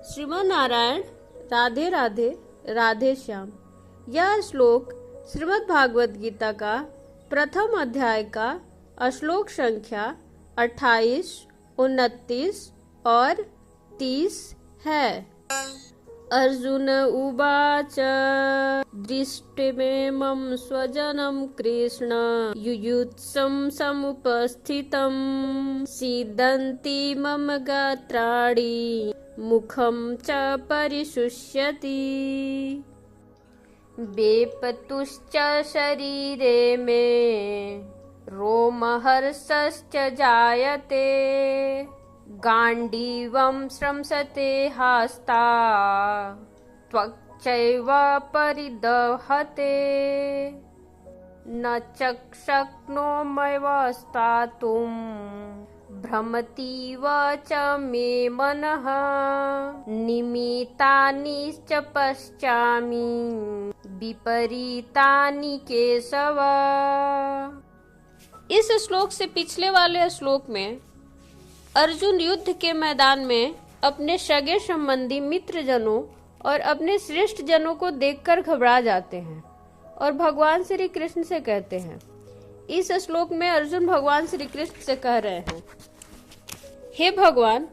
श्रीमन नारायण राधे राधे राधे श्याम। यह श्लोक श्रीमद् भागवत गीता का प्रथम अध्याय का श्लोक संख्या 28, 29 और 30 है। अर्जुन उवाच दृष्टिमेमं स्वजनं कृष्ण युयुत्सं समुपस्थितं सीदन्ति मम गात्राणि मुखं च परिशुष्यति वेपतुश्च शरीरे मे रोमहर्षश्च जायते गाण्डीवं स्रंसते हस्ता त्वक्चैव परिदहते न च शक्नोम्यव स्थातुं भ्रमतीव च मे मनः निमित्तानि च पश्यामि विपरीतानि केशव। इस श्लोक से पिछले वाले श्लोक में अर्जुन युद्ध के मैदान में अपने सगे संबंधी मित्र जनों और अपने श्रेष्ठ जनों को देखकर घबरा जाते हैं और भगवान श्री कृष्ण से कहते हैं। इस श्लोक में अर्जुन भगवान श्री कृष्ण से कह रहे हैं, हे भगवान,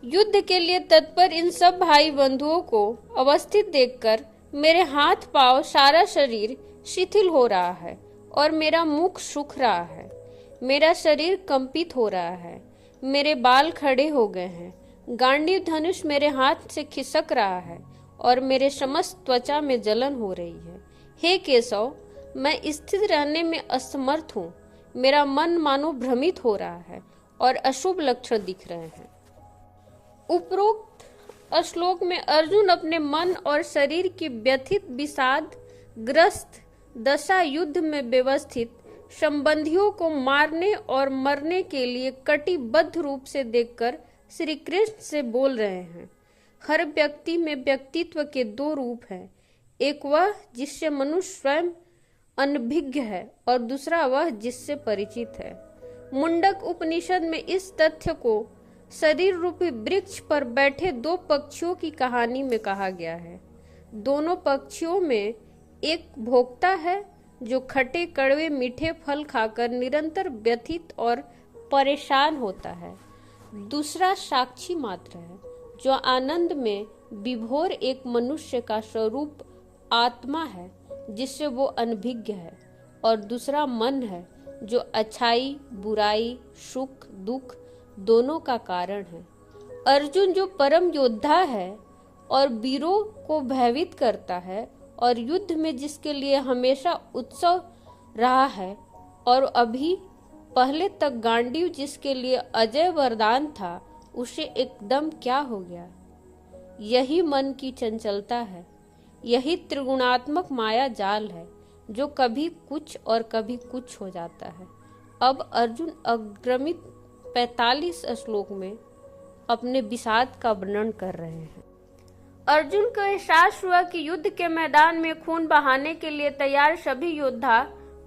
युद्ध के लिए तत्पर इन सब भाई बंधुओं को अवस्थित देखकर मेरे हाथ पांव सारा शरीर शिथिल हो रहा है और मेरा मुख सूख रहा है, मेरा शरीर कंपित हो रहा है, मेरे बाल खड़े हो गए हैं, गांडीव धनुष मेरे हाथ से खिसक रहा है और मेरे समस्त त्वचा में जलन हो रही है। हे केशव, मैं स्थिर रहने में असमर्थ हूँ, मेरा मन मानो भ्रमित हो रहा है और अशुभ लक्षण दिख रहे हैं। उपरोक्त श्लोक में अर्जुन अपने मन और शरीर की व्यथित विषाद ग्रस्त दशा युद्ध में व्यवस्थित संबंधियों को मारने और मरने के लिए कटिबद्ध रूप से देखकर श्री कृष्ण से बोल रहे हैं। हर व्यक्ति में व्यक्तित्व के दो रूप हैं, एक वह जिससे मनुष्य स्वयं अनभिज्ञ है और दूसरा वह जिससे परिचित है। मुंडक उपनिषद में इस तथ्य को शरीर रूपी वृक्ष पर बैठे दो पक्षियों की कहानी में कहा गया है। दोनों पक्षियों में एक भोक्ता है जो खट्टे कड़वे मीठे फल खाकर निरंतर व्यथित और परेशान होता है, दूसरा साक्षी मात्र है जो आनंद में विभोर एक मनुष्य का स्वरूप आत्मा है जिससे वो अनभिज्ञ है, और दूसरा मन है जो अच्छाई बुराई सुख दुख दोनों का कारण है। अर्जुन जो परम योद्धा है और वीरों को भयभीत करता है और युद्ध में जिसके लिए हमेशा उत्सव रहा है और अभी पहले तक गांडीव जिसके लिए अजय वरदान था, उसे एकदम क्या हो गया? यही मन की चंचलता है, यही त्रिगुणात्मक माया जाल है जो कभी कुछ और कभी कुछ हो जाता है। अब अर्जुन अग्रमित 45 श्लोक में अपने विषाद का वर्णन कर रहे हैं। अर्जुन को एहसास हुआ कि युद्ध के मैदान में खून बहाने के लिए तैयार सभी योद्धा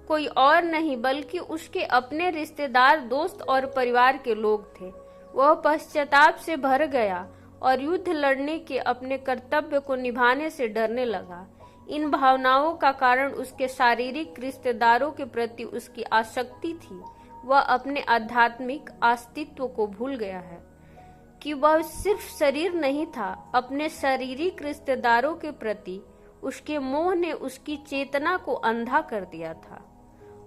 कोई और नहीं बल्कि उसके अपने रिश्तेदार, दोस्त और परिवार के लोग थे। वह पश्चाताप से भर गया और युद्ध लड़ने के अपने कर्तव्य को निभाने से डरने लगा। इन भावनाओं का कारण उसके शारीरिक रिश्तेदारों के प्रति उसकी आसक्ति थी। वह अपने आध्यात्मिक अस्तित्व को भूल गया है कि वह सिर्फ शरीर नहीं था। अपने शारीरिक रिश्तेदारों के प्रति उसके मोह ने उसकी चेतना को अंधा कर दिया था।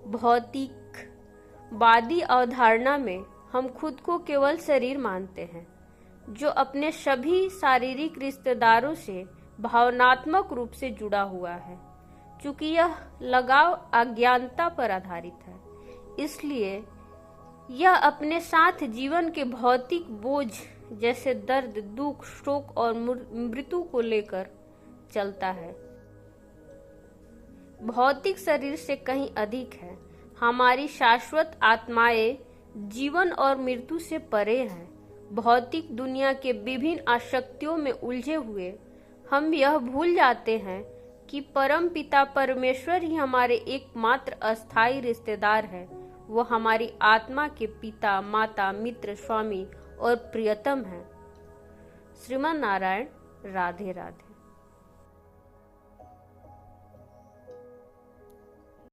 भौतिकवादी अवधारणा में हम खुद को केवल शरीर मानते हैं जो अपने सभी शारीरिक रिश्तेदारों से भावनात्मक रूप से जुड़ा हुआ है। चूंकि यह लगाव अज्ञानता पर आधारित है, इसलिए यह अपने साथ जीवन के भौतिक बोझ जैसे दर्द, दुख, शोक और मृत्यु को लेकर चलता है। भौतिक शरीर से कहीं अधिक है। हमारी शाश्वत आत्माएं जीवन और मृत्यु से परे हैं। भौतिक दुनिया के विभिन्न आसक्तियों में उलझे हुए हम यह भूल जाते हैं कि परम पिता परमेश्वर ही हमारे एकमात्र अस्थायी रिश्तेदार है। वो हमारी आत्मा के पिता, माता, मित्र, स्वामी और प्रियतम है। श्रीमान नारायण। राधे राधे।